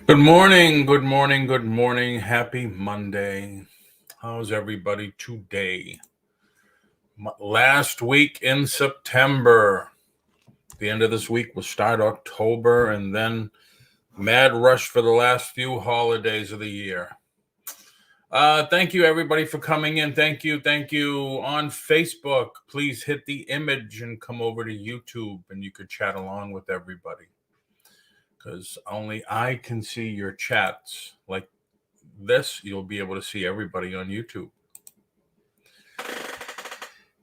Good morning, good morning, good morning. Happy Monday. How's everybody today? Last week in September. The end of this week will start October, and then mad rush for the last few holidays of the year. Thank you, everybody, for coming in. Thank you. On Facebook, please hit the image and come over to YouTube, and you could chat along with everybody. Because only I can see your chats. Like this, you'll be able to see everybody on YouTube.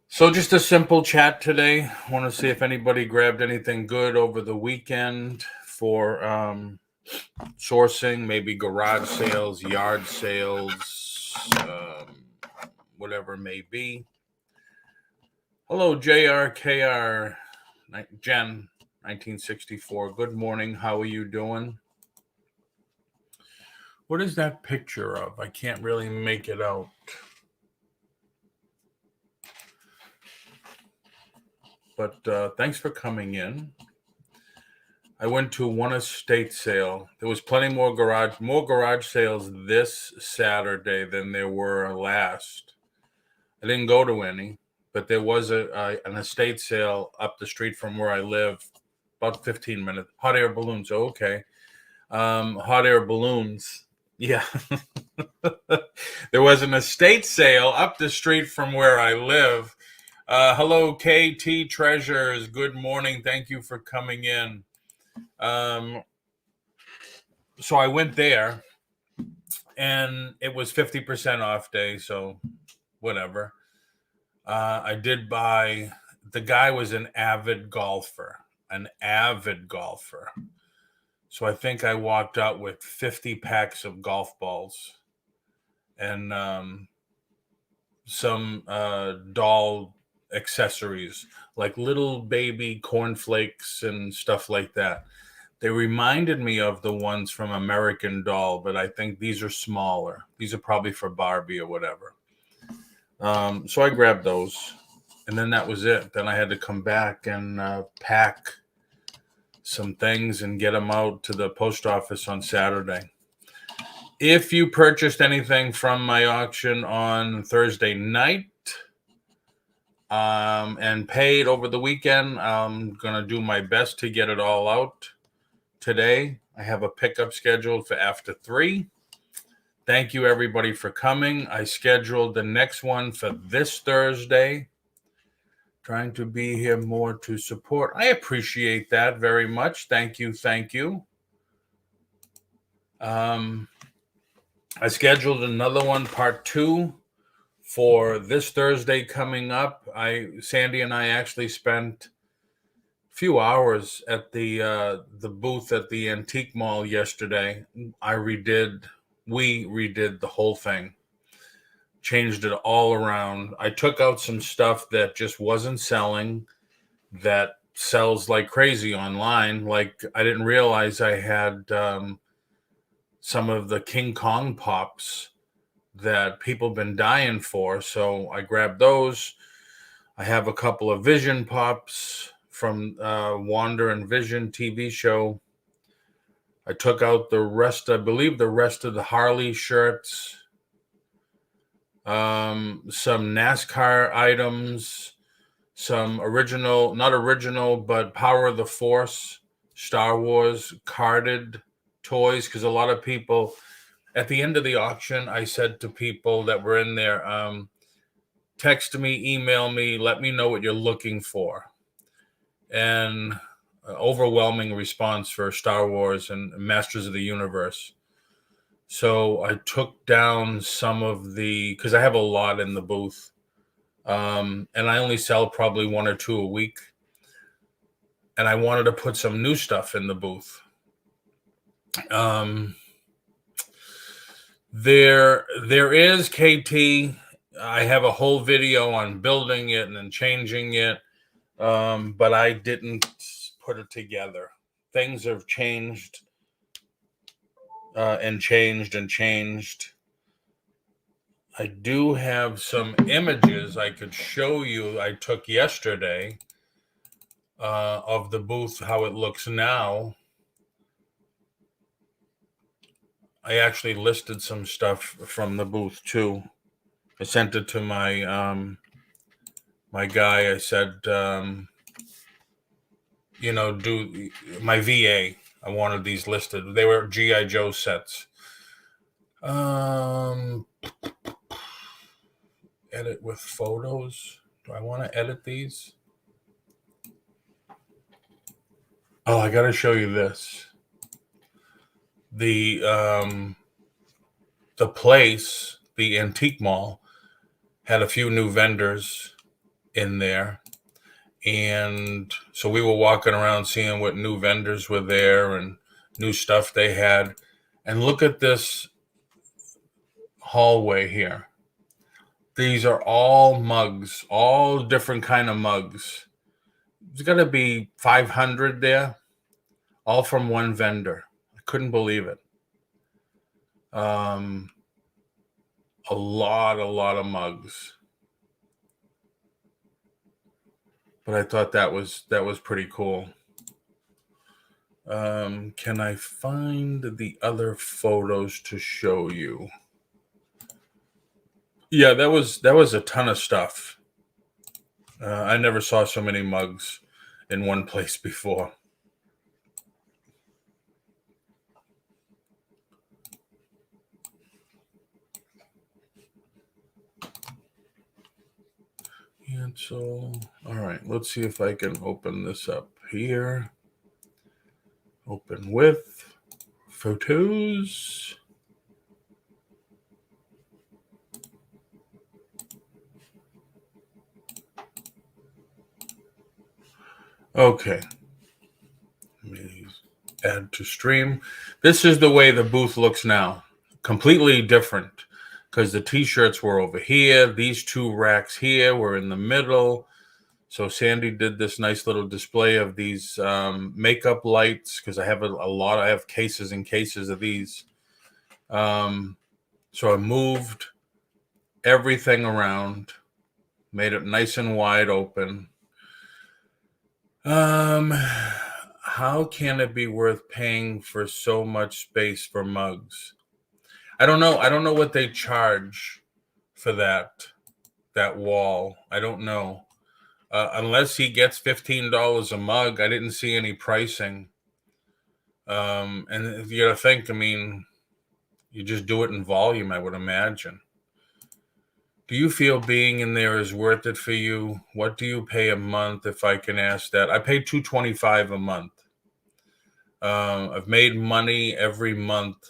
So just a simple chat today. I want to see if anybody grabbed anything good over the weekend for sourcing, maybe garage sales, yard sales, whatever it may be. Hello, JRKR, Jen, 1964. Good morning. How are you doing? What is that picture of? I can't really make it out. But thanks for coming in. I went to one estate sale. There was plenty more garage sales this Saturday than there were last. I didn't go to any, but there was an estate sale up the street from where I live, about 15 minutes. Hot air balloons. Oh, okay. Hot air balloons. Yeah. There was an estate sale up the street from where I live. Hello, KT Treasures. Good morning. Thank you for coming in. So I went there, and it was 50% off day, so whatever. I did buy. The guy was an avid golfer. So I think I walked out with 50 packs of golf balls and some doll accessories like little baby cornflakes and stuff like that. They reminded me of the ones from American Doll, but I think these are smaller. These are probably for Barbie or whatever. So I grabbed those, and then that was it. Then I had to come back and pack some things and get them out to the post office on Saturday. If you purchased anything from my auction on Thursday night and paid over the weekend, I'm going to do my best to get it all out today. I have a pickup scheduled for after 3. Thank you, everybody, for coming. I scheduled the next one for this Thursday. Trying to be here more to support. I appreciate that very much. Thank you. I scheduled another one, part 2, for this Thursday coming up. Sandy and I actually spent a few hours at the booth at the Antique Mall yesterday. We redid the whole thing. Changed it all around. I took out some stuff that just wasn't selling, that sells like crazy online. Like, I didn't realize I had some of the King Kong pops that people have been dying for. So I grabbed those. I have a couple of Vision pops from Wander and Vision TV show. I took out the rest of the Harley shirts. Some NASCAR items, some not original, but Power of the Force, Star Wars carded toys, because a lot of people, at the end of the auction, I said to people that were in there, text me, email me, let me know what you're looking for. And overwhelming response for Star Wars and Masters of the Universe. So I took down some of because I have a lot in the booth, and I only sell probably 1 or 2 a week. And I wanted to put some new stuff in the booth. There is, KT. I have a whole video on building it and then changing it, but I didn't put it together. Things have changed. And changed. I do have some images I could show you I took yesterday of the booth, how it looks now. I actually listed some stuff from the booth too. I sent it to my guy. I said, do my VA. I wanted these listed. They were GI Joe sets. Edit with photos. Do I want to edit these? Oh, I got to show you this. The place, the antique mall, had a few new vendors in there. And so we were walking around seeing what new vendors were there and new stuff they had. And look at this hallway here. These are all mugs, all different kind of mugs. There's got to be 500 there, all from one vendor. I couldn't believe it. A lot of mugs. But I thought that was pretty cool. Can I find the other photos to show you? Yeah, that was a ton of stuff. I never saw so many mugs in one place before. Cancel. All right, let's see if I can open this up here. Open with photos. Okay. Let me add to stream. This is the way the booth looks now. Completely different because the t-shirts were over here. These two racks here were in the middle. So Sandy did this nice little display of these makeup lights because I have a lot. I have cases and cases of these. So I moved everything around, made it nice and wide open. How can it be worth paying for so much space for mugs? I don't know. I don't know what they charge for that wall. I don't know. Unless he gets $15 a mug, I didn't see any pricing. And you got to think, I mean, you just do it in volume, I would imagine. Do you feel being in there is worth it for you? What do you pay a month, if I can ask that? I pay $225 a month. I've made money every month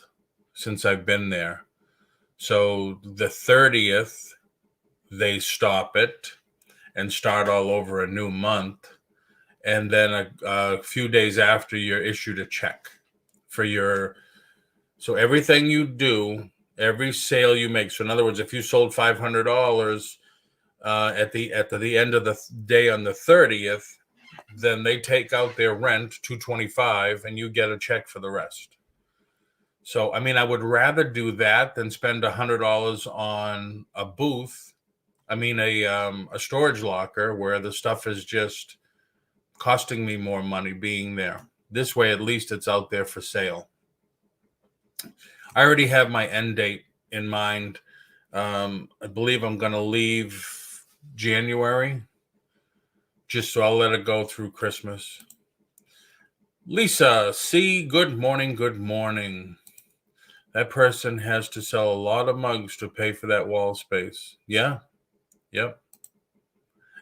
since I've been there. So the 30th, they stop it and start all over a new month. And then a few days after, you're issued a check for your. So everything you do, every sale you make. So in other words, if you sold $500 at the end of the day on the 30th, then they take out their rent, $225, and you get a check for the rest. So I mean, I would rather do that than spend $100 on a booth. I mean, a storage locker where the stuff is just costing me more money being there. This way, at least it's out there for sale. I already have my end date in mind. I believe I'm going to leave January, just so I'll let it go through Christmas. Lisa C, good morning, good morning. That person has to sell a lot of mugs to pay for that wall space. Yeah, yep.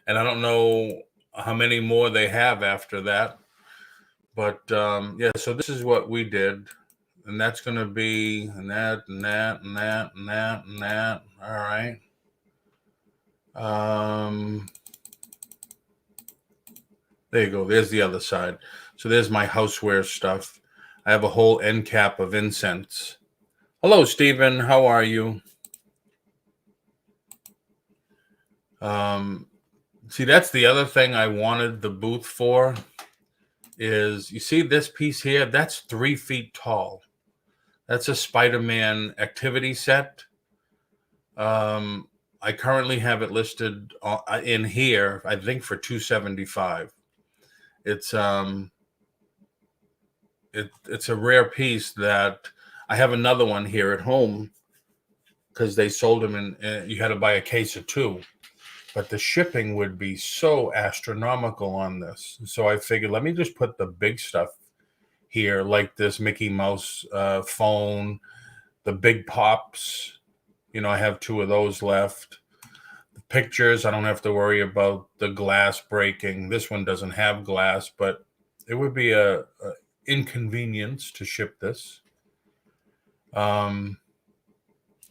And I don't know how many more they have after that. But yeah, so this is what we did. And that's going to be and that and that and that and that and that. All right. There you go. There's the other side. So there's my houseware stuff. I have a whole end cap of incense. Hello, Stephen. How are you? See, that's the other thing I wanted the booth for is, you see this piece here? That's 3 feet tall. That's a Spider-Man activity set. I currently have it listed in here, I think, for $275. It's a rare piece that I have another one here at home because they sold them and you had to buy a case of 2. But the shipping would be so astronomical on this. So I figured, let me just put the big stuff here, like this Mickey Mouse phone, the big pops. I have 2 of those left. The pictures, I don't have to worry about the glass breaking. This one doesn't have glass, but it would be a inconvenience to ship this.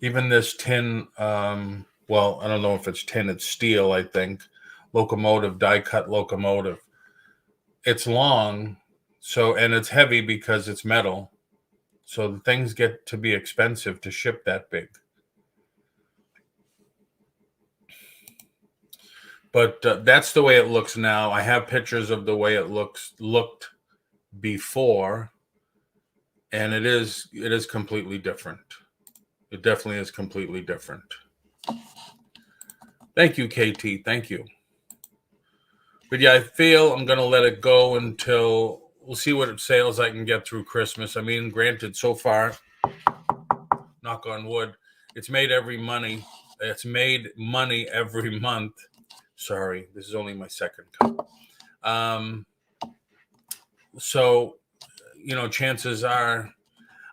Even this tin, well, I don't know if it's tin, it's steel, I think, locomotive, die-cut locomotive. It's long, and it's heavy because it's metal. So the things get to be expensive to ship that big. But that's the way it looks now. I have pictures of the way it looked before, and it is completely different. It definitely is completely different. Thank you, KT. Thank you. But yeah, I feel I'm going to let it go until we'll see what sales I can get through Christmas. I mean, granted, so far, knock on wood, it's made money every month. Sorry, this is only my second cup. So, chances are,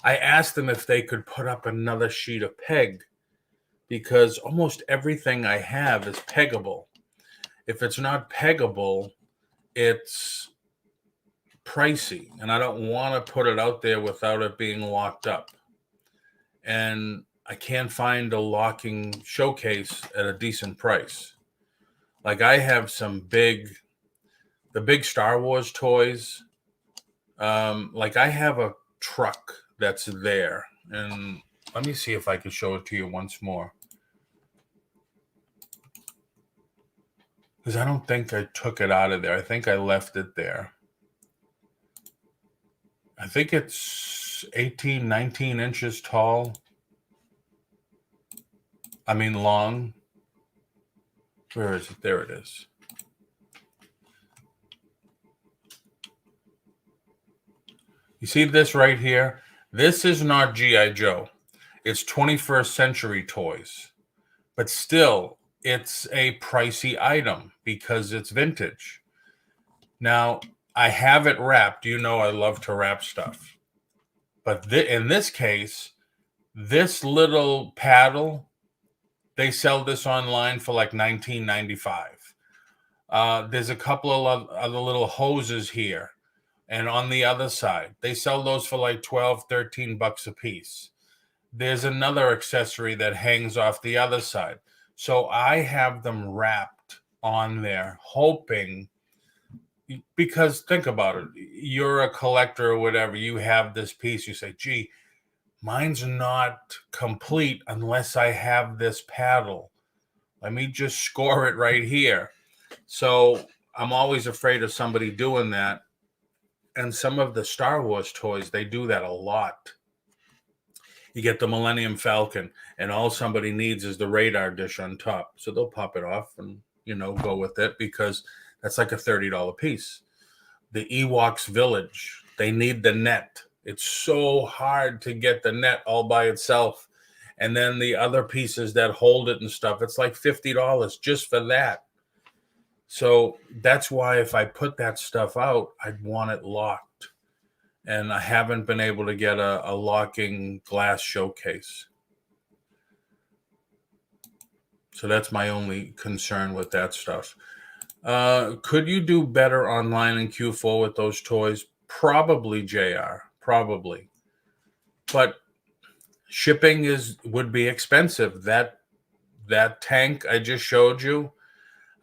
I asked them if they could put up another sheet of peg because almost everything I have is peggable. If it's not peggable, it's pricey, and I don't want to put it out there without it being locked up. And I can't find a locking showcase at a decent price. Like I have the big Star Wars toys. Like I have a truck that's there, and let me see if I can show it to you once more. Because I don't think I took it out of there. I think I left it there. I think it's 18, 19 inches tall. I mean, long. Where is it? There it is. You see this right here? This is not G.I. Joe. It's 21st century toys. But still, it's a pricey item because it's vintage. Now, I have it wrapped. You know I love to wrap stuff. But in this case, this little paddle, they sell this online for like $19.95. There's a couple of other little hoses here. And on the other side, they sell those for like 12, 13 bucks a piece. There's another accessory that hangs off the other side. So I have them wrapped on there, hoping, because think about it. You're a collector or whatever. You have this piece. You say, gee, mine's not complete unless I have this paddle. Let me just score it right here. So I'm always afraid of somebody doing that. And some of the Star Wars toys, they do that a lot. You get the Millennium Falcon, and all somebody needs is the radar dish on top. So they'll pop it off and, go with it because that's like a $30 piece. The Ewoks Village, they need the net. It's so hard to get the net all by itself. And then the other pieces that hold it and stuff, it's like $50 just for that. So that's why if I put that stuff out, I'd want it locked. And I haven't been able to get a locking glass showcase. So that's my only concern with that stuff. Could you do better online in Q4 with those toys? Probably, JR. Probably. But shipping would be expensive. That tank I just showed you,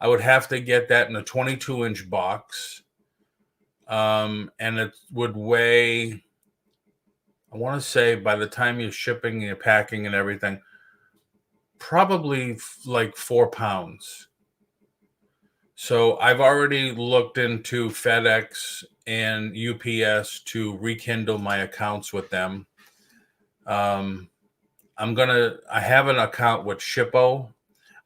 I would have to get that in a 22-inch box. And it would weigh, I want to say by the time you're shipping, you're packing and everything, probably like 4 pounds. So I've already looked into FedEx and UPS to rekindle my accounts with them. I have an account with Shippo.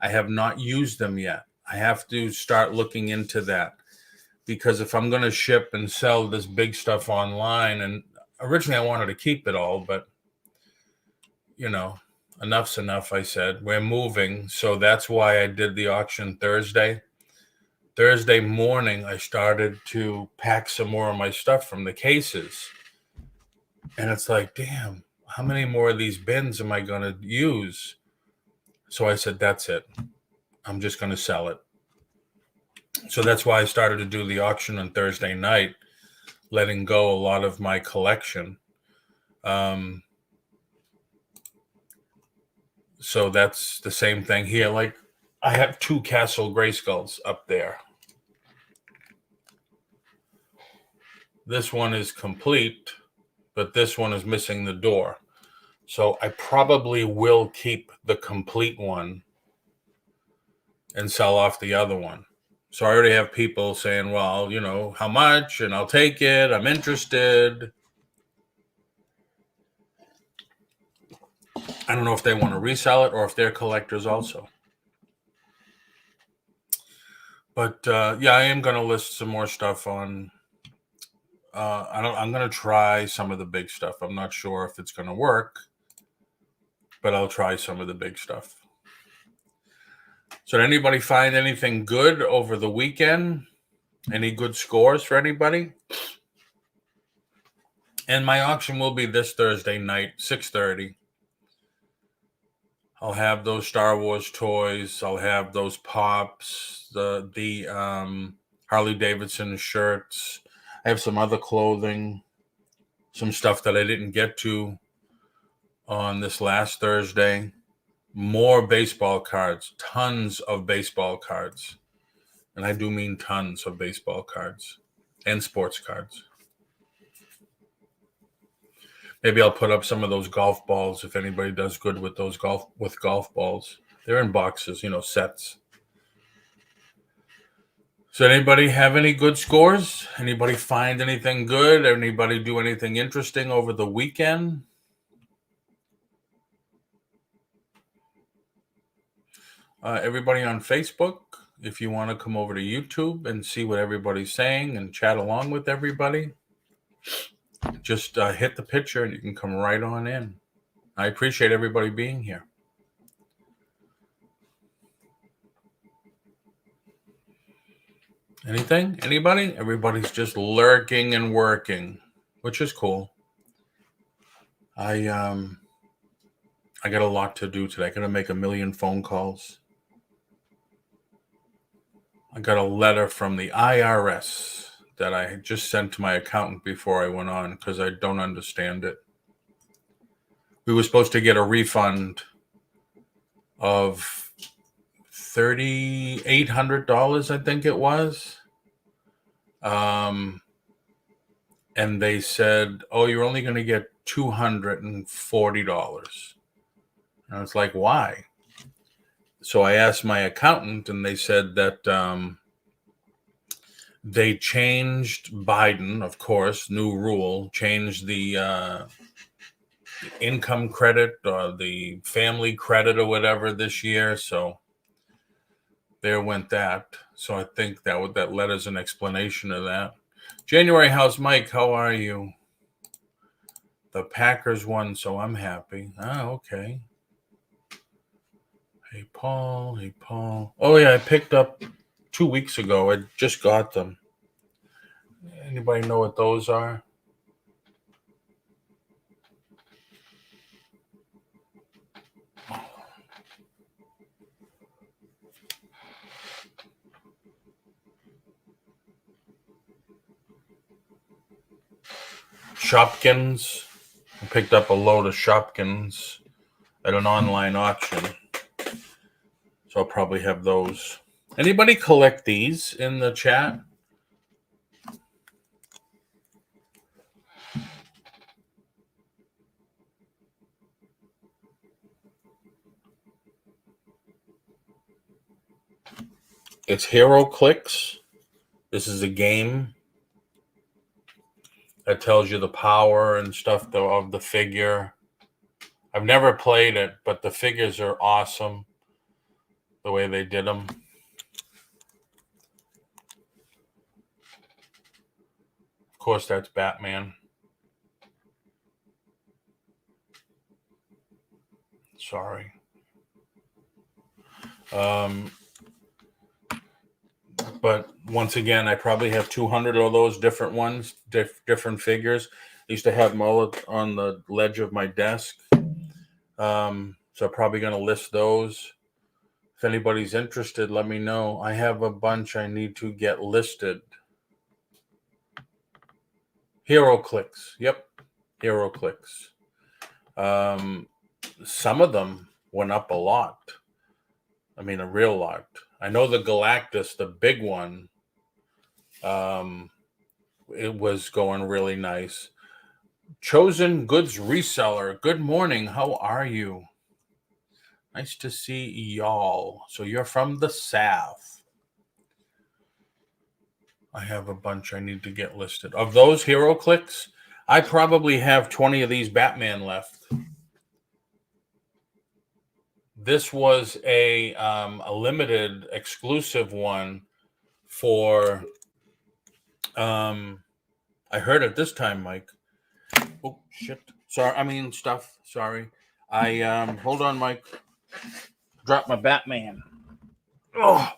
I have not used them yet. I have to start looking into that. Because if I'm going to ship and sell this big stuff online, and originally I wanted to keep it all, but enough's enough, I said. We're moving. So that's why I did the auction Thursday. Thursday morning, I started to pack some more of my stuff from the cases. And it's like, damn, how many more of these bins am I going to use? So I said, that's it. I'm just going to sell it. So that's why I started to do the auction on Thursday night, letting go a lot of my collection. So that's the same thing here. Like, I have 2 Castle Grayskulls up there. This one is complete, but this one is missing the door. So I probably will keep the complete one and sell off the other one. So I already have people saying, well, how much? And I'll take it. I'm interested. I don't know if they want to resell it or if they're collectors also. But yeah, I am going to list some more stuff on. I'm going to try some of the big stuff. I'm not sure if it's going to work, but I'll try some of the big stuff. So did anybody find anything good over the weekend? Any good scores for anybody? And my auction will be this Thursday night, 6:30. I'll have those Star Wars toys. I'll have those pops, the Harley Davidson shirts. I have some other clothing, some stuff that I didn't get to on this last Thursday. More baseball cards, tons of baseball cards. And I do mean tons of baseball cards and sports cards. Maybe I'll put up some of those golf balls if anybody does good with those golf balls. They're in boxes, sets. So anybody have any good scores? Anybody find anything good? Anybody do anything interesting over the weekend? Everybody on Facebook, if you want to come over to YouTube and see what everybody's saying and chat along with everybody, just hit the picture and you can come right on in. I appreciate everybody being here. Anything? Anybody? Everybody's just lurking and working, which is cool. I got a lot to do today. I got to make 1 million phone calls. I got a letter from the IRS that I just sent to my accountant before I went on because I don't understand it. We were supposed to get a refund of $3,800, I think it was. And they said, oh, you're only going to get $240. And I was like, why? So I asked my accountant, and they said that they changed Biden, of course, new rule, changed the income credit or the family credit or whatever this year. So there went that. So I think that letter's an explanation of that. January House Mike, how are you? The Packers won, so I'm happy. Okay. Hey, Paul. Oh, yeah, I picked up 2 weeks ago. I just got them. Anybody know what those are? Shopkins. I picked up a load of Shopkins at an online auction. So I'll probably have those. Anybody collect these in the chat? It's Hero Clicks. This is a game that tells you the power and stuff of the figure. I've never played it, but the figures are awesome the way they did them. Of course, that's Batman. Sorry. But once again, I probably have 200 of those different ones, different figures. I used to have them all on the ledge of my desk. So I'm probably going to list those. If anybody's interested, let me know. I have a bunch I need to get listed. HeroClix. Yep. HeroClix. Some of them went up a lot. I mean, a real lot. I know the Galactus, the big one, it was going really nice. Chosen Goods Reseller. Good morning. How are you? Nice to see y'all. So you're from the South. I have a bunch I need to get listed. Of those HeroClix, I probably have 20 of these Batman left. This was a limited exclusive one for, I heard it this time, Mike. Oh, shit. Sorry. Stuff. Sorry. Hold on, Mike. Drop my Batman. Oh.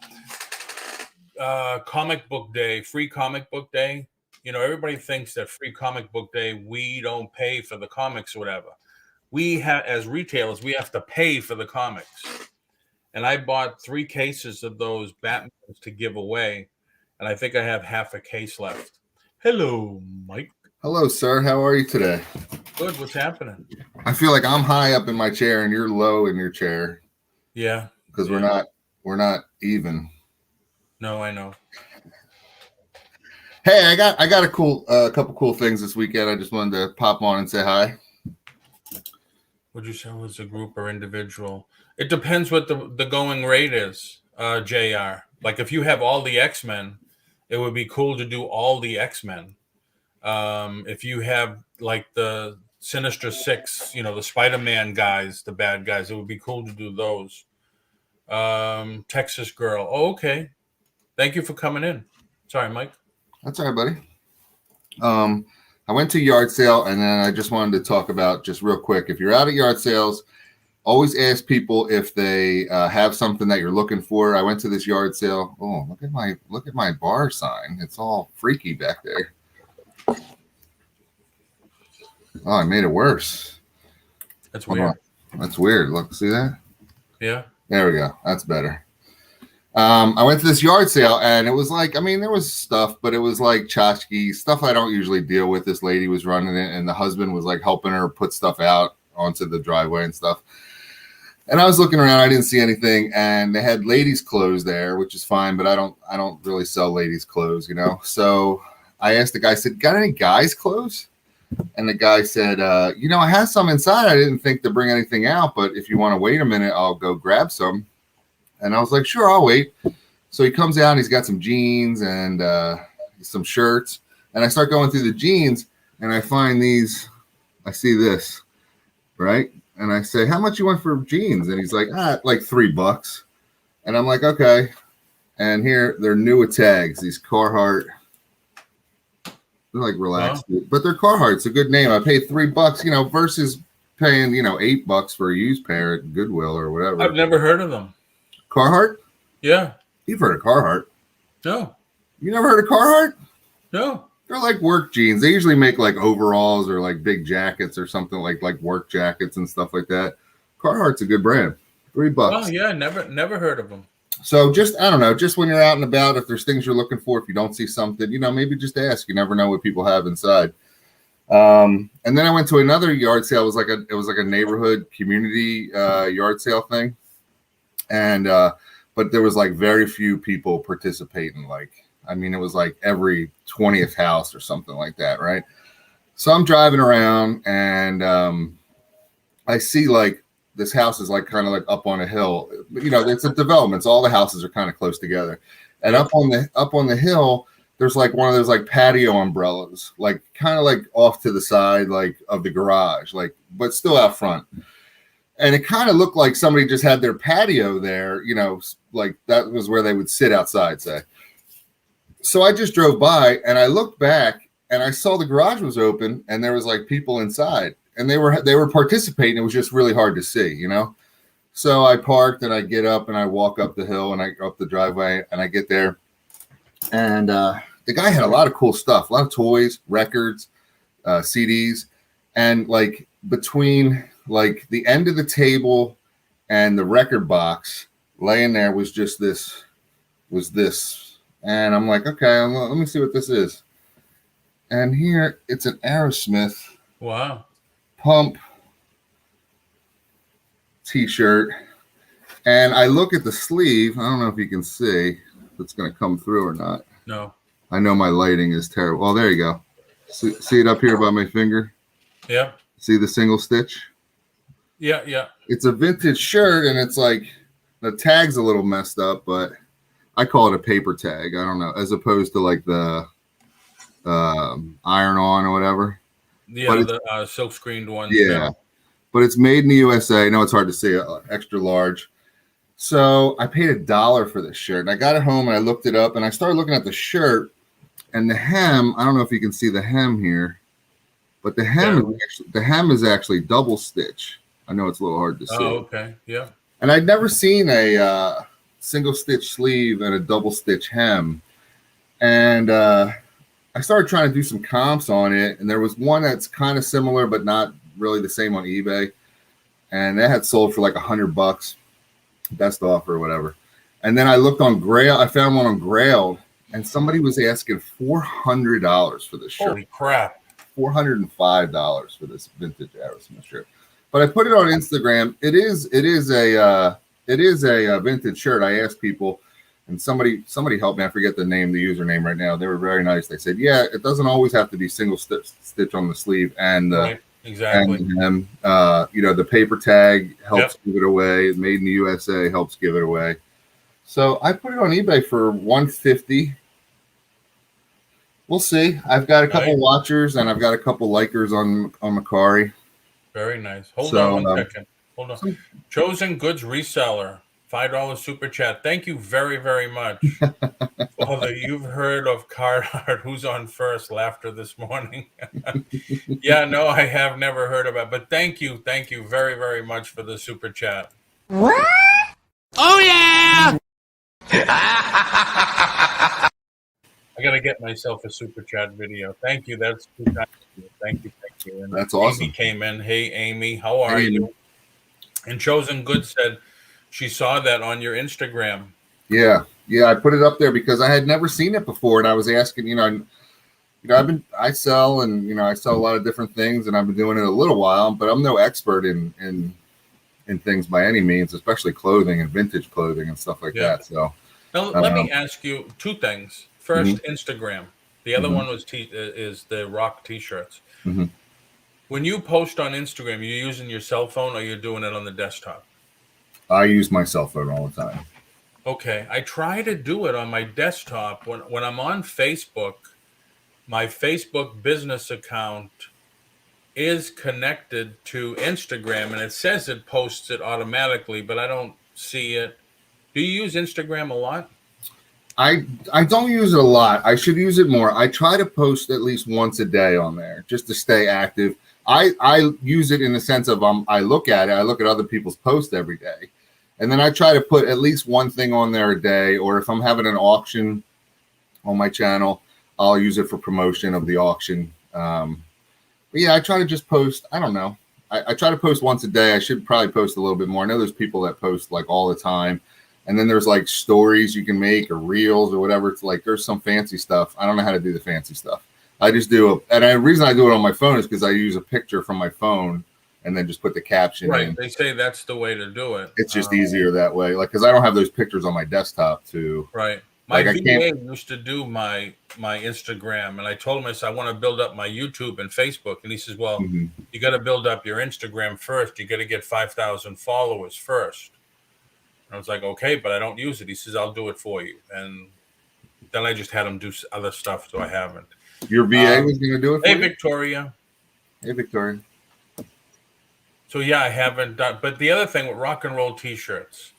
Comic book day, free comic book day. You know, everybody thinks that free comic book day, we don't pay for the comics or whatever. We have, as retailers, we have to pay for the comics. And I bought 3 cases of those Batmans to give away. And I think I have half a case left. Hello, Mike. Hello, sir. How are you today? Good. What's happening? I feel like I'm high up in my chair and you're low in your chair. Yeah. Because we're not even. No, I know. Hey, I got a couple cool things this weekend. I just wanted to pop on and say hi. Would you sell as a group or individual? It depends what the going rate is, JR. Like if you have all the X-Men, it would be cool to do all the X-Men. If you have like the Sinister Six, you know, the Spider-Man guys, the bad guys, it would be cool to do those. Texas Girl. Oh, okay. Thank you for coming in. Sorry, Mike. That's all right, buddy. I went to yard sale, and then I just wanted to talk about just real quick. If you're out at yard sales, always ask people if they have something that you're looking for. I went to this yard sale. Oh, look at my bar sign. It's all freaky back there. Oh, I made it worse. That's weird. That's weird. Look, see that? Yeah. There we go. That's better. I went to this yard sale and it was like, there was stuff, but it was like tchotchke stuff I don't usually deal with. This lady was running it and the husband was like helping her put stuff out onto the driveway and stuff. And I was looking around, I didn't see anything, and they had ladies' clothes there, which is fine, but I don't really sell ladies' clothes, you know. So I asked the guy, I said, got any guys' clothes? And the guy said, I have some inside. I didn't think to bring anything out, but if you want to wait a minute, I'll go grab some. And I was like, sure, I'll wait. So he comes out, and he's got some jeans and some shirts. And I start going through the jeans, and I find these. I see this, right? And I say, how much you want for jeans? And he's like, like $3. And I'm like, okay. And here, they're new with tags, these Carhartt. They're like relaxed, but they're Carhartt. It's a good name. I paid $3, versus paying, $8 for a used pair at Goodwill or whatever. I've never heard of them. Carhartt? Yeah. You've heard of Carhartt. No. You never heard of Carhartt? No. They're like work jeans. They usually make like overalls or like big jackets or something like work jackets and stuff like that. Carhartt's a good brand. $3. Oh yeah, never heard of them. So just, I don't know, just when you're out and about, if there's things you're looking for, if you don't see something, maybe just ask. You never know what people have inside. And then I went to another yard sale. It was like a neighborhood community yard sale thing. And but there was like very few people participating. It was like every 20th house or something like that, right? So I'm driving around and I see like this house is like kind of like up on a hill. It's a development. So all the houses are kind of close together. And up on the hill, there's like one of those like patio umbrellas, like kind of like off to the side, like of the garage, like, but still out front. And it kind of looked like somebody just had their patio there, like that was where they would sit outside, say. So I just drove by and I looked back and I saw the garage was open and there was like people inside and they were participating. It was just really hard to see, So I parked and I get up and I walk up the hill and I go up the driveway and I get there. And the guy had a lot of cool stuff, a lot of toys, records, CDs. And like between like the end of the table and the record box laying there was just this, And I'm like, okay, let me see what this is. And here it's an Aerosmith Wow. Pump t-shirt. And I look at the sleeve. I don't know if you can see if it's going to come through or not. No. I know my lighting is terrible. Oh, there you go. See it up here by my finger? Yeah. See the single stitch? Yeah, yeah. It's a vintage shirt, and it's like the tag's a little messed up, but I call it a paper tag. I don't know, as opposed to like the iron-on or whatever. Yeah, the silk screened ones. Yeah, but it's made in the USA. I know it's hard to see, extra large. So I paid $1 for this shirt, and I got it home and I looked it up, and I started looking at the shirt and the hem. I don't know if you can see the hem here, but the hem is actually double stitch. I know it's a little hard to see. Oh, okay, yeah. And I'd never seen a single stitch sleeve and a double stitch hem, and I started trying to do some comps on it, and there was one that's kind of similar but not really the same on eBay, and that had sold for like $100, best offer or whatever. And then I looked on Grail. I found one on Grail, and somebody was asking $400 for this shirt. Holy crap! $405 for this vintage Aerosmith shirt. But I put it on Instagram. It is a vintage shirt. I asked people, and somebody helped me. I forget the username right now. They were very nice. They said, yeah, it doesn't always have to be single stitch on the sleeve and right. Exactly. And the paper tag helps give it away. Made in the USA helps give it away. So I put it on eBay for $150. We'll see. I've got a couple watchers and I've got a couple likers on Macari. Very nice. Hold on one second. Hold on. Chosen Goods Reseller, $5 super chat. Thank you very, very much. Although you've heard of Carhartt, who's on first, laughter this morning. Yeah, no, I have never heard of it. But thank you very, very much for the super chat. What? Oh, yeah! I got to get myself a super chat video. Thank you. That's too kind of you. Thank you. And that's awesome. Amy came in. Hey, Amy, how are you? And Chosen Good said she saw that on your Instagram. Yeah, I put it up there because I had never seen it before, and I was asking, I sell, and I sell a lot of different things, and I've been doing it a little while, but I'm no expert in things by any means, especially clothing and vintage clothing and stuff like that. So now let me ask you two things. First, Instagram. The other one is the Rock T-shirts. Mm-hmm. When you post on Instagram, you're using your cell phone or you're doing it on the desktop? I use my cell phone all the time. Okay. I try to do it on my desktop. When I'm on Facebook, my Facebook business account is connected to Instagram, and it says it posts it automatically, but I don't see it. Do you use Instagram a lot? I don't use it a lot. I should use it more. I try to post at least once a day on there just to stay active. I use it in the sense of I look at it. I look at other people's posts every day. And then I try to put at least one thing on there a day. Or if I'm having an auction on my channel, I'll use it for promotion of the auction. But yeah, I try to just post. I don't know. I try to post once a day. I should probably post a little bit more. I know there's people that post like all the time. And then there's like stories you can make or reels or whatever. It's like there's some fancy stuff. I don't know how to do the fancy stuff. I just do the reason I do it on my phone is because I use a picture from my phone and then just put the caption in. They say that's the way to do it. It's just easier that way. Like, because I don't have those pictures on my desktop too. Right. My VA used to do my Instagram, and I told him, I said, I want to build up my YouTube and Facebook. And he says, well, you got to build up your Instagram first. You got to get 5,000 followers first. And I was like, okay, but I don't use it. He says, I'll do it for you. And then I just had him do other stuff, so I haven't. Your VA was going to do it for you? Victoria. Hey, Victoria. So, yeah, I haven't done. But the other thing with rock and roll T-shirts,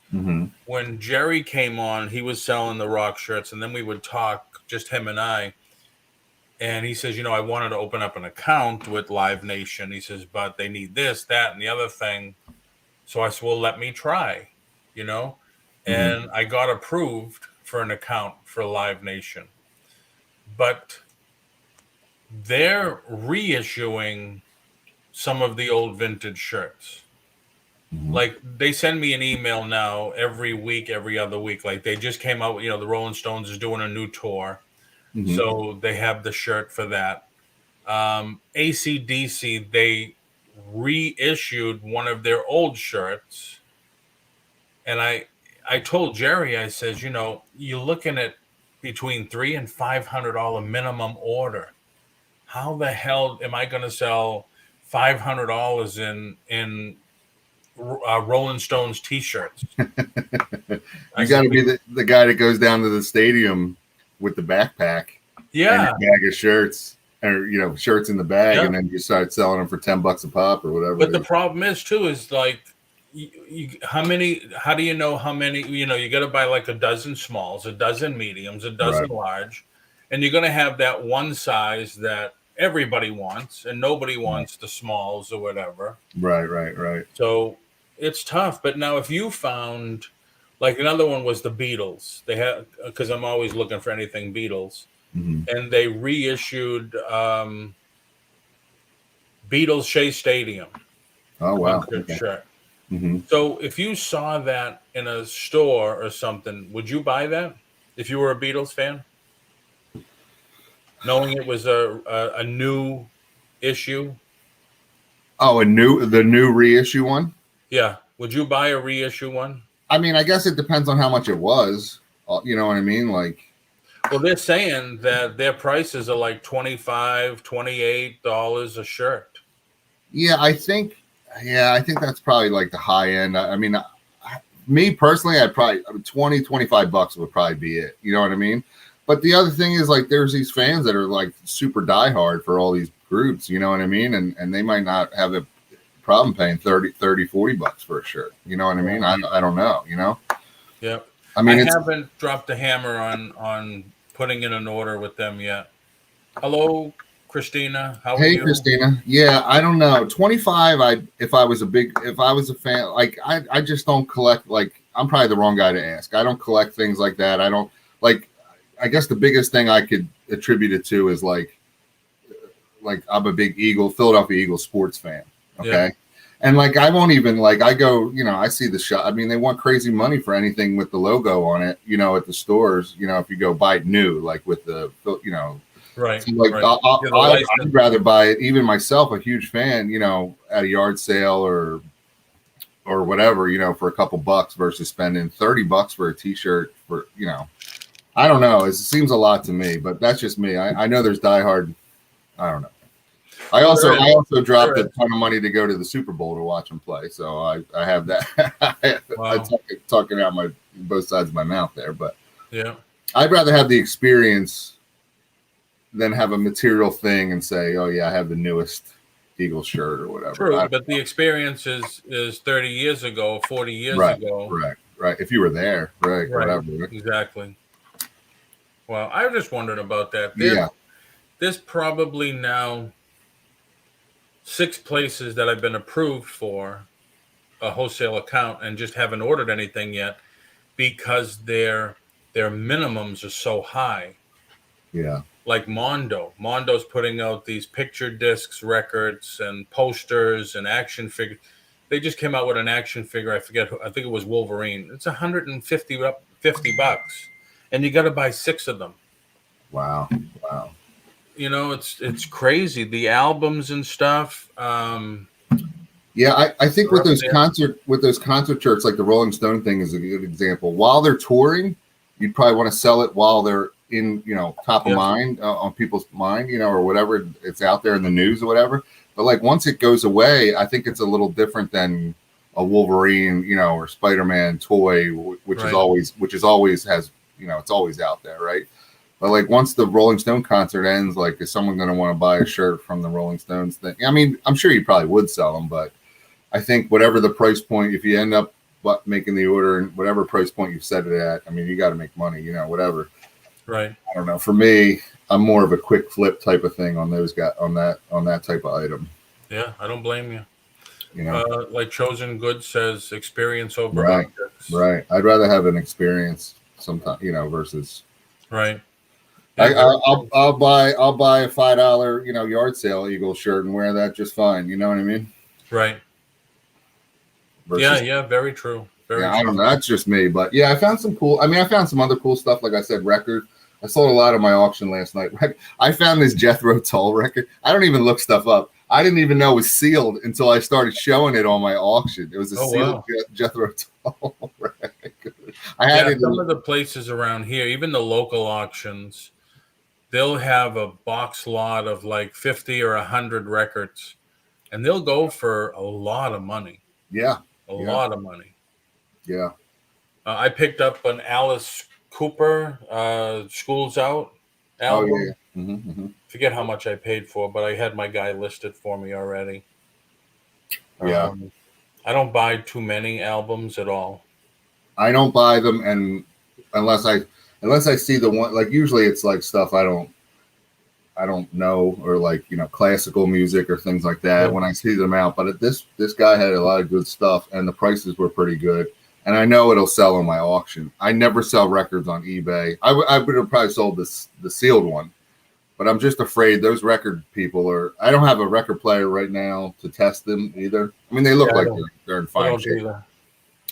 when Jerry came on, he was selling the rock shirts, and then we would talk, just him and I. And he says, I wanted to open up an account with Live Nation. He says, but they need this, that, and the other thing. So I said, well, let me try, you know, and I got approved for an account for Live Nation. But they're reissuing some of the old vintage shirts. Like they send me an email now every week, every other week. Like they just came out, the Rolling Stones is doing a new tour. So they have the shirt for that. AC/DC, they reissued one of their old shirts. And I told Jerry, I says, you're looking at between $300 and $500 minimum order. How the hell am I going to sell $500 in Rolling Stones T-shirts? You got to be the guy that goes down to the stadium with the backpack, yeah, and a bag of shirts, or shirts in the bag, and then you start selling them for $10 a pop or whatever. But the problem is like, how do you know how many? You got to buy like a dozen smalls, a dozen mediums, a dozen large, and you're going to have that one size that everybody wants, and nobody wants the smalls or whatever. Right. So it's tough. But now, if you found, like, another one was the Beatles. They had, because I'm always looking for anything Beatles, and they reissued Beatles Shea Stadium. Oh wow! Okay. Shirt. So if you saw that in a store or something, would you buy that if you were a Beatles fan? Knowing it was a new issue? Oh, the new reissue one? Yeah. Would you buy a reissue one? I mean, I guess it depends on how much it was. You know what I mean? Like, well, they're saying that their prices are like $25, $28 a shirt. Yeah, I think that's probably like the high end. I mean, me personally, I'd probably $20, $25 would probably be it. You know what I mean? But the other thing is, like, there's these fans that are like super diehard for all these groups. You know what I mean? And they might not have a problem paying $30, $40 for a shirt. You know what I mean? I don't know. Yeah. I mean, I haven't dropped the hammer on putting in an order with them yet. Hello, Christina. How are you? Hey, Christina. Yeah, I don't know. 25. If I was a fan, like I just don't collect. Like, I'm probably the wrong guy to ask. I don't collect things like that. I don't like. I guess the biggest thing I could attribute it to is like I'm a big Philadelphia Eagles sports fan. Okay. Yeah. And like, I won't even like, I go, I see the shop. I mean, they want crazy money for anything with the logo on it, at the stores, if you go buy it new, like with the, right. So like, right. I'd rather buy it, even myself, a huge fan, at a yard sale or whatever, for a couple bucks versus spending $30 for a t-shirt for, I don't know. It seems a lot to me, but that's just me. I know there's diehard. I don't know. I also dropped a ton of money to go to the Super Bowl to watch them play. So I have that. Wow. I'm talking out both sides of my mouth there, but yeah, I'd rather have the experience than have a material thing and say, oh yeah, I have the newest Eagles shirt or whatever. True, but the experience is 30 years ago, 40 years ago. Right. If you were there, right. Whatever. Exactly. Well, I was just wondering about that. There's probably now 6 places that I've been approved for a wholesale account and just haven't ordered anything yet because their minimums are so high. Yeah. Like Mondo. Mondo's putting out these picture discs, records, and posters and action figures. They just came out with an action figure. I forget who. I think it was Wolverine. It's $150, and you got to buy 6 of them. Wow. It's crazy. The albums and stuff. Yeah, I think with those concert shirts, like the Rolling Stone thing is a good example. While they're touring, you'd probably want to sell it while they're in, top of mind on people's mind, or whatever, it's out there in the news or whatever. But like once it goes away, I think it's a little different than a Wolverine, or Spider-Man toy, which is always has, it's always out there, right? But like once the Rolling Stone concert ends, like is someone going to want to buy a shirt from the Rolling Stones thing? I mean, I'm sure you probably would sell them, but I think whatever the price point, if you end up making the order and whatever price point you set it at, I mean, you got to make money, whatever. Right. I don't know. For me, I'm more of a quick flip type of thing on those guys on that type of item. Yeah, I don't blame you. You know, Like Chosen Good says, experience over right, objects. right. I'd rather have an experience sometimes, you know, versus. Right. Yeah, very true. I'll buy a $5 yard sale Eagle shirt and wear that just fine. You know what I mean? Right. Yeah, Versus yeah, very true. Very yeah, I don't true. know. That's just me, but yeah, I found some cool. I mean, I found some other cool stuff. Like I said, record. I sold a lot of my auction last night. I found this Jethro Tull record. I don't even look stuff up. I didn't even know it was sealed until I started showing it on my auction. It was a Oh, sealed wow. Jethro Tull record. I had Yeah, it. some of the places around here, even the local auctions, they'll have a box lot of like 50 or 100 records, and they'll go for a lot of money. Yeah, A yeah, lot of money. yeah. I picked up an Alice Cooper, School's Out Oh album. yeah. Mm-hmm. Forget how much I paid for, but I had my guy listed for me already. Yeah. I don't buy too many albums at all. I don't buy them, and unless I see the one, like usually it's like stuff I don't know, or like classical music or things like that Yeah. when I see them out. But this guy had a lot of good stuff, and the prices were pretty good. And I know it'll sell on my auction. I never sell records on eBay. I would have probably sold the sealed one, but I'm just afraid those record people are. I don't have a record player right now to test them either. I mean, they look Yeah, like they're in I fine don't shape, either.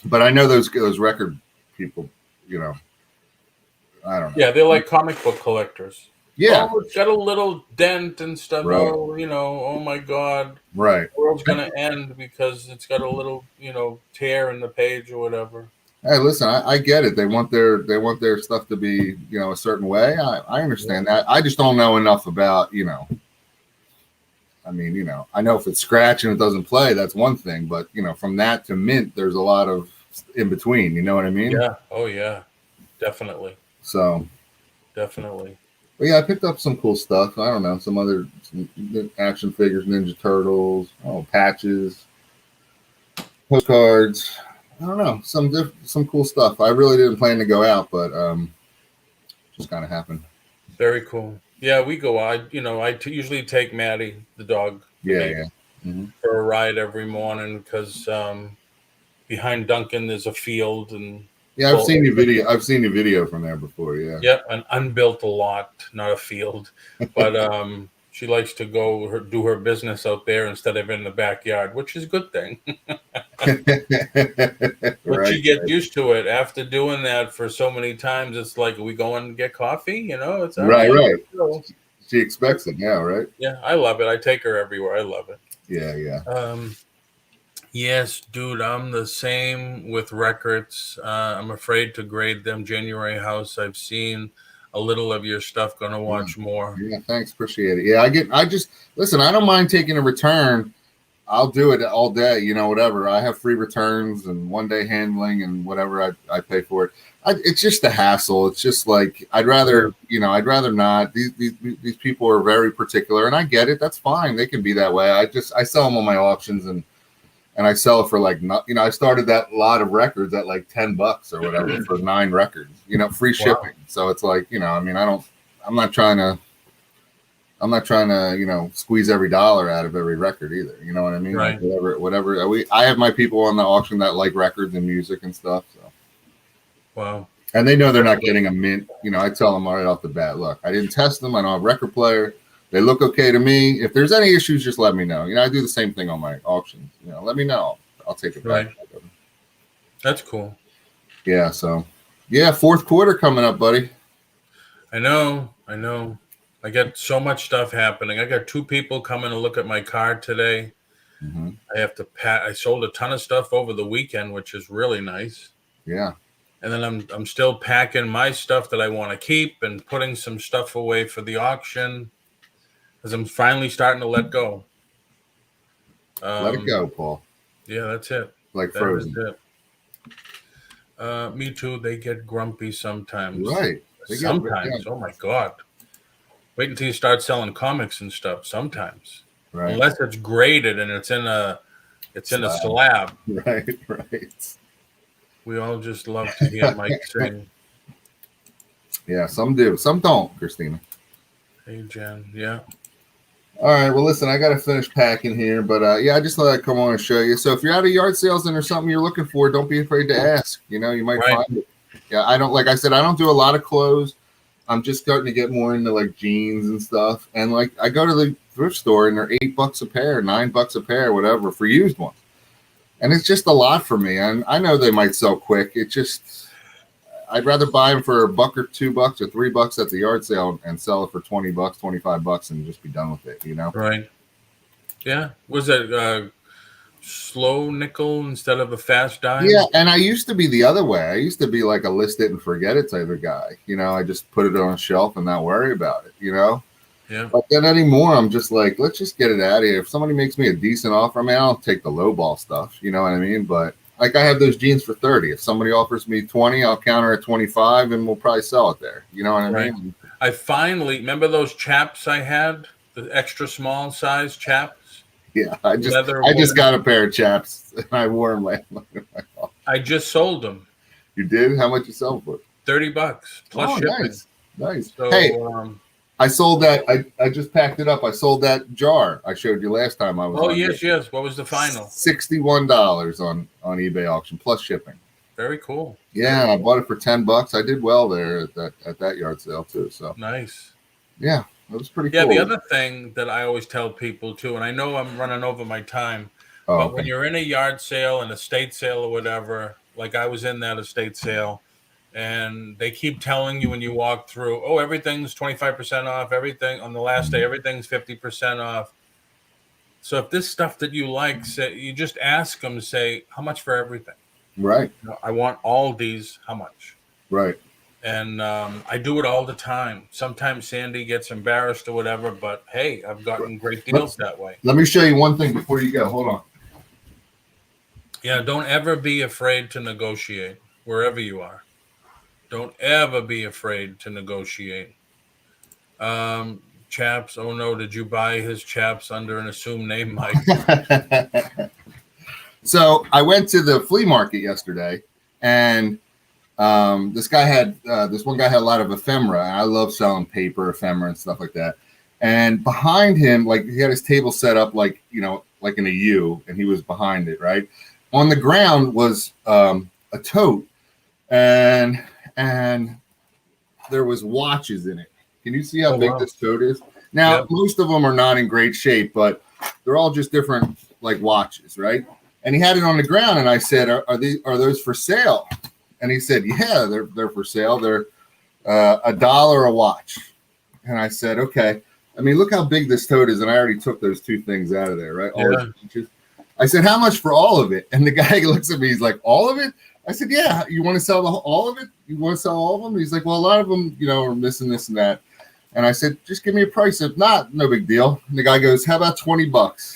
but I know those record people. I don't know. Yeah, they're like comic book collectors. Yeah, Oh, it's got a little dent and stuff. right, Oh, oh my God, right. the world's gonna end because it's got a little, tear in the page or whatever. Hey, listen, I get it. They want their stuff to be, a certain way. I understand that. I just don't know enough about, I mean, I know if it's scratch and it doesn't play, that's one thing. But, from that to mint, there's a lot of in between. You know what I mean? Yeah. Oh yeah. Definitely. So, Definitely. but yeah, I picked up some cool stuff. I don't know, some action figures, Ninja Turtles, patches, postcards. I don't know, some cool stuff. I really didn't plan to go out, but just kind of happened. Very cool. Yeah, we go out. Usually take Maddie, the dog, Yeah, yeah. Mm-hmm. for a ride every morning because behind Duncan there's a field and Yeah, I've seen your video. I've seen your video from there before. Yeah. yeah, an unbuilt lot, not a field. But she likes to go do her business out there instead of in the backyard, which is a good thing. But she gets used to it. After doing that for so many times, it's like, are we going to get coffee? It's all right. right. She expects it now, right? Yeah, I love it. I take her everywhere. I love it. Yeah, yeah. Yes, dude, I'm the same with records. I'm afraid to grade them. January House, I've seen a little of your stuff. Gonna watch more. Yeah, thanks. Appreciate it. Yeah, I just listen, I don't mind taking a return. I'll do it all day, whatever. I have free returns and 1 day handling and whatever I pay for it. It's just a hassle. It's just like I'd rather not. These people are very particular, and I get it. That's fine. They can be that way. I sell them on my auctions and I sell it for like I started that lot of records at like $10 or whatever for 9 records. Free shipping. Wow. So it's like I mean I'm not trying to squeeze every dollar out of every record either. You know what I mean? Right. Like whatever. I have my people on the auction that like records and music and stuff. So. Wow. And they know they're not getting a mint. I tell them right off the bat, look, I didn't test them. I don't have a record player. They look okay to me. If there's any issues, just let me know. I do the same thing on my auctions. Let me know. I'll take it back. Right. That's cool. Yeah. So, yeah, fourth quarter coming up, buddy. I know. I got so much stuff happening. I got 2 people coming to look at my car today. Mm-hmm. I have to I sold a ton of stuff over the weekend, which is really nice. Yeah. And then I'm still packing my stuff that I want to keep and putting some stuff away for the auction because I'm finally starting to let go. Let it go, Paul. Yeah, that's it. Like Frozen. That is it. Me too. They get grumpy sometimes. Right. Sometimes. Oh my God. Wait until you start selling comics and stuff. Sometimes. Right. Unless it's graded and it's in a slab. Right. We all just love to hear Mike sing. Yeah, some do. Some don't, Christina. Hey, Jen. Yeah. All right. Well, listen, I got to finish packing here, but yeah, I just thought I'd come on and show you. So if you're out of yard sales and there's something you're looking for, don't be afraid to ask. You know, you might Right. find it. Yeah, I don't, like I said, I don't do a lot of clothes. I'm just starting to get more into like jeans and stuff. And like I go to the thrift store and they're $8 a pair, $9 a pair, whatever, for used ones. And it's just a lot for me. And I know they might sell quick. It just, I'd rather buy them for $1 or $2 or $3 at the yard sale and sell it for $20, $25 and just be done with it, you know? Right. Yeah. Was it slow nickel instead of a fast dime? Yeah, and I used to be the other way. I used to be like a list it and forget it type of guy. You know, I just put it on a shelf and not worry about it, you know? Yeah. But then anymore, I'm just like, let's just get it out of here. If somebody makes me a decent offer, I mean, I'll take the low ball stuff, you know what I mean? But like I have those jeans for 30. If somebody offers me 20, I'll counter at 25 and we'll probably sell it there. You know what I Right. mean? I finally remember those chaps I had, the extra small size chaps. Yeah, I Leather just woven. got a pair of chaps and I wore them last night. I just sold them. You did? How much you sell for? $30 plus shipping. Nice. So, Hey, I sold that. I just packed it up. I sold that jar I showed you last time I was on. Yes. What was the final? $61 on eBay auction plus shipping. Very cool. Yeah, I bought it for $10. I did well there at that yard sale too. So Nice. yeah, it was pretty Yeah, cool. the other thing that I always tell people too, and I know I'm running over my time, Oh, but when you're in a yard sale, an estate sale or whatever, like I was in that estate sale, and they keep telling you when you walk through, oh, everything's 25% off, everything on the last day, everything's 50% off. So if this stuff that you like, say, you just ask them, say, how much for everything? Right, You know, I want all these, how much? right. And I do it all the time. Sometimes Sandy gets embarrassed or whatever, but hey, I've gotten great deals that way. Let me show you one thing before you go. Hold on. Yeah, don't ever be afraid to negotiate wherever you are. Don't ever be afraid to negotiate. Chaps, oh no, did you buy his chaps under an assumed name, Mike? So I went to the flea market yesterday, and this one guy had a lot of ephemera. And I love selling paper, ephemera, and stuff like that. And behind him, like he had his table set up like, you know, like in a U, and he was behind it, right? On the ground was a tote, and there was watches in it. Can you see how big this tote is? Now, most of them are not in great shape, but they're all just different like watches, right? And he had it on the ground, and I said, "Are those for sale?" And he said, "Yeah, they're for sale. They're $1 a watch." And I said, "Okay." I mean, look how big this tote is, and I already took those two things out of there, right? All those watches. I said, "How much for all of it?" And the guy looks at me. He's like, "All of it?" I said, "Yeah. You want to sell all of it? You want to sell all of them?" He's like, "Well, a lot of them, you know, are missing this and that." And I said, "Just give me a price. If not, no big deal." And the guy goes, "How about $20?"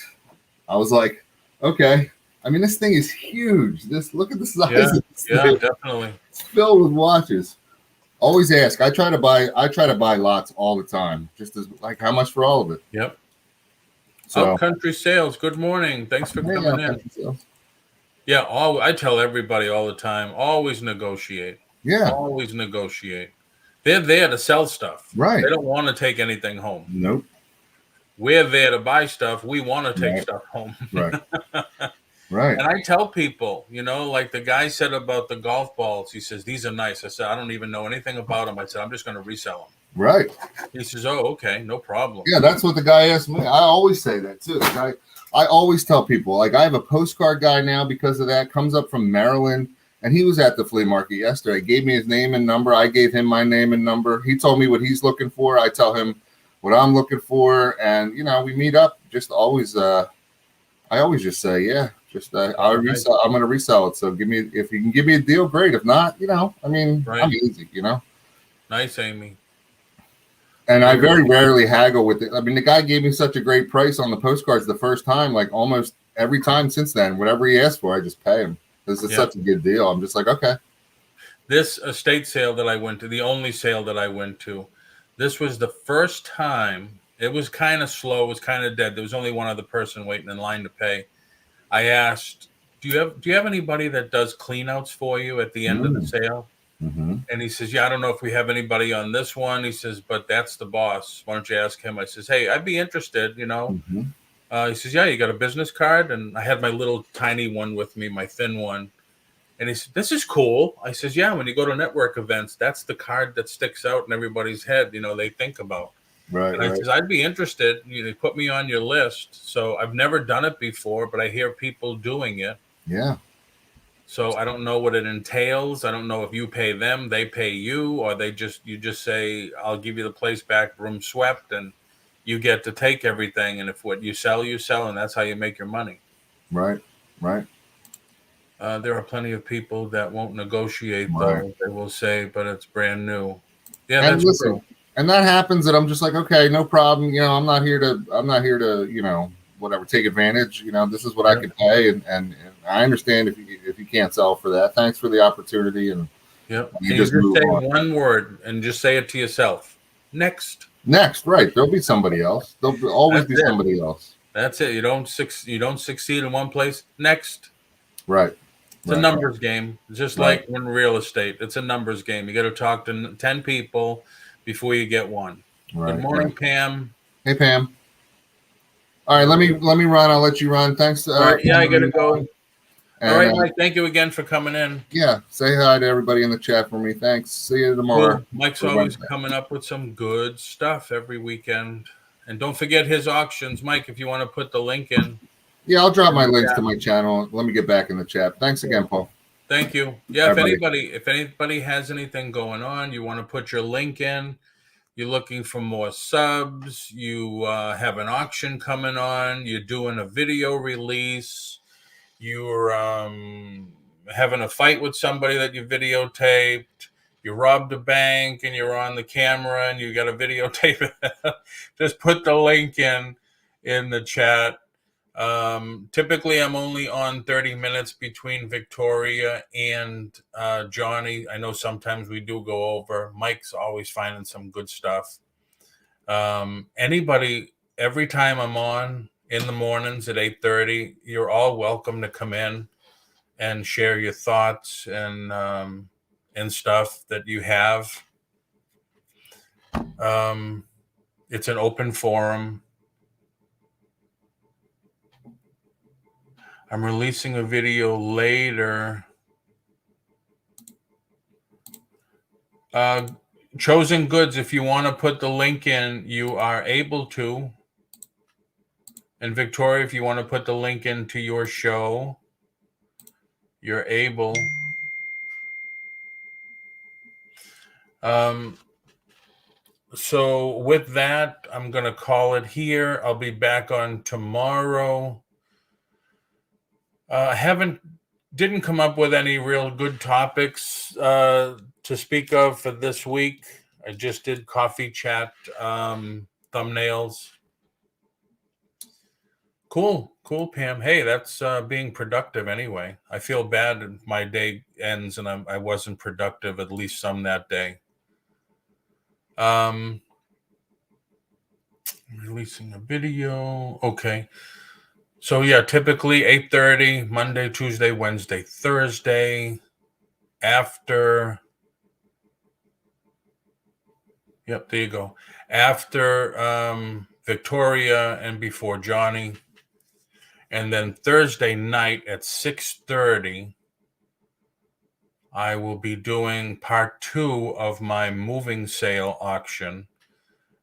I was like, "Okay." I mean, this thing is huge. Look at the size of this thing. Yeah, definitely. It's filled with watches. Always ask. I try to buy lots all the time. Just as like how much for all of it. Yep. So Upcountry Sales, good morning. Thanks for coming in. Yeah, I tell everybody all the time, always negotiate. Yeah. Always negotiate. They're there to sell stuff. Right. They don't want to take anything home. Nope. We're there to buy stuff. We want to take stuff home. Right. Right. And I tell people, you know, like the guy said about the golf balls, he says, these are nice. I said, I don't even know anything about them. I said, I'm just going to resell them. Right. He says, oh, okay, no problem. Yeah, that's what the guy asked me. I always say that too. I always tell people, like I have a postcard guy now because of that, comes up from Maryland, and he was at the flea market yesterday. Gave me his name and number. I gave him my name and number. He told me what he's looking for. I tell him what I'm looking for, and you know, we meet up. Just always, I always just say, yeah. I'm going to resell it. So if you can give me a deal, great. If not, you know, I mean, I'm easy, you know. Nice, Amy. And I very rarely haggle with it. I mean, the guy gave me such a great price on the postcards the first time, like almost every time since then. Whatever he asked for, I just pay him. This is such a good deal. I'm just like, okay. This estate sale that I went to, the only sale that I went to, this was the first time. It was kind of slow. It was kind of dead. There was only one other person waiting in line to pay. I asked, do you have anybody that does clean outs for you at the end of the sale? Mm-hmm. And he says, yeah, I don't know if we have anybody on this one. He says, but that's the boss. Why don't you ask him? I says, hey, I'd be interested, Mm-hmm. He says, yeah, you got a business card? And I had my little tiny one with me, my thin one. And he said, this is cool. I says, yeah, when you go to network events, that's the card that sticks out in everybody's head, they think about. Right. And I Right. says, I'd be interested. Put me on your list. So I've never done it before, but I hear people doing it. Yeah. So I don't know what it entails. I don't know if you pay them, they pay you, or you just say, I'll give you the place back, room swept, and you get to take everything. And if what you sell, and that's how you make your money. Right. Right. There are plenty of people that won't negotiate, Right. though. They will say, but it's brand new. Yeah, And that's listen, true. and that happens, and I'm just like, okay, no problem. I'm not here to, whatever, take advantage. This is what I can pay, and I understand if you can't sell for that. Thanks for the opportunity, and Yep. you And just you just move say on. one word and just say it to yourself. Next. Next, right? There'll be somebody else. There'll always That's be it. somebody else. That's it. You don't succeed in one place. Next. Right. It's a numbers game, just Right. like in real estate. It's a numbers game. You got to talk to 10 people before you get one. Right. Good morning, Right. Pam. Hey, Pam. All right, let me run. I'll let you run. Thanks. All right, yeah, I got to go. And, All right, Mike, thank you again for coming in. Yeah, say hi to everybody in the chat for me. Thanks. See you tomorrow. Cool. Mike's always coming up with some good stuff every weekend. And don't forget his auctions, Mike, if you want to put the link in. Yeah, I'll drop my links to my channel. Let me get back in the chat. Thanks again, Paul. Thank you. Yeah, Bye, if anybody has anything going on, you want to put your link in, you're looking for more subs, you have an auction coming on, you're doing a video release, you're having a fight with somebody that you videotaped, you robbed a bank and you're on the camera and you got to videotape it, just put the link in the chat. Typically I'm only on 30 minutes between Victoria and Johnny. I know sometimes we do go over. Mike's always finding some good stuff. Anybody, every time I'm on in the mornings at 8:30, you're all welcome to come in and share your thoughts and stuff that you have. It's an open forum. I'm releasing a video later. Chosen Goods, if you want to put the link in, you are able to. And Victoria, if you want to put the link into your show, you're able. So with that, I'm going to call it here. I'll be back on tomorrow. Didn't come up with any real good topics to speak of for this week. I just did coffee chat thumbnails. Cool, Pam. Hey, that's being productive anyway. I feel bad if my day ends and I wasn't productive, at least some that day. Releasing a video. Okay. So yeah, typically 8:30, Monday, Tuesday, Wednesday, Thursday, after. Yep, there you go. After Victoria and before Johnny. And then Thursday night at 6:30, I will be doing part 2 of my moving sale auction,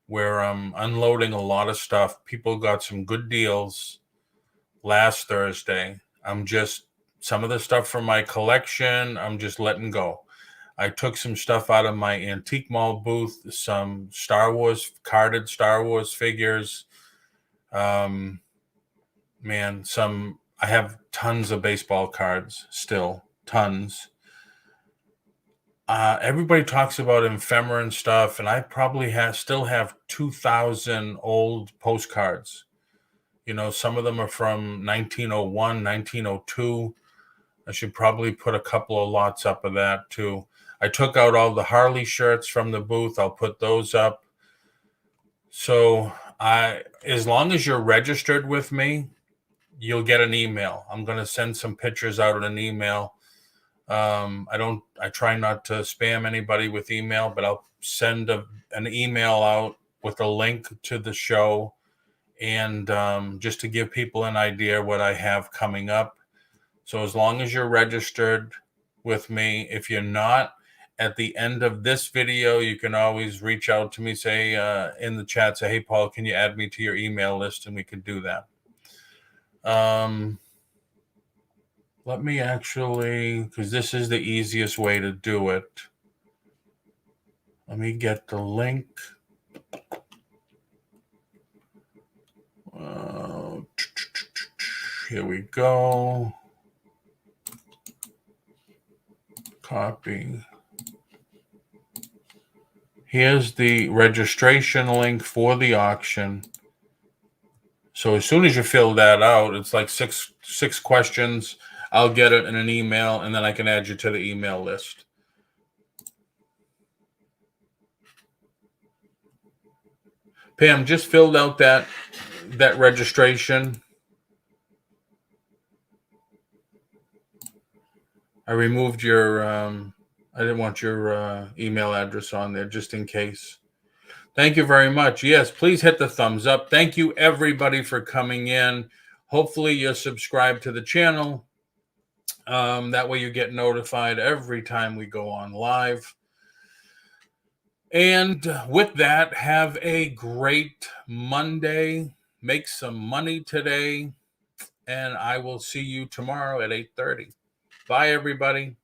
where I'm unloading a lot of stuff. People got some good deals last Thursday. Some of the stuff from my collection, I'm just letting go. I took some stuff out of my antique mall booth, some carded Star Wars figures. I have tons of baseball cards still, tons. Everybody talks about ephemera and stuff, and I probably still have 2,000 old postcards. Some of them are from 1901, 1902. I should probably put a couple of lots up of that too. I took out all the Harley shirts from the booth. I'll put those up. So as long as you're registered with me, you'll get an email. I'm going to send some pictures out in an email I try not to spam anybody with email, but I'll send an email out with a link to the show, and just to give people an idea what I have coming up. So as long as you're registered with me, if you're not, at the end of this video, you can always reach out to me, say in the chat, say, hey, Paul, can you add me to your email list? And we could do that. Let me actually, because this is the easiest way to do it. Let me get the link. Here we go. Copy. Here's the registration link for the auction. So as soon as you fill that out, it's like six questions. I'll get it in an email, and then I can add you to the email list. Pam, just filled out that registration. I removed your, I didn't want your email address on there just in case. Thank you very much. Yes, please hit the thumbs up. Thank you, everybody, for coming in. Hopefully, you're subscribed to the channel. That way you get notified every time we go on live. And with that, have a great Monday. Make some money today. And I will see you tomorrow at 8:30. Bye, everybody.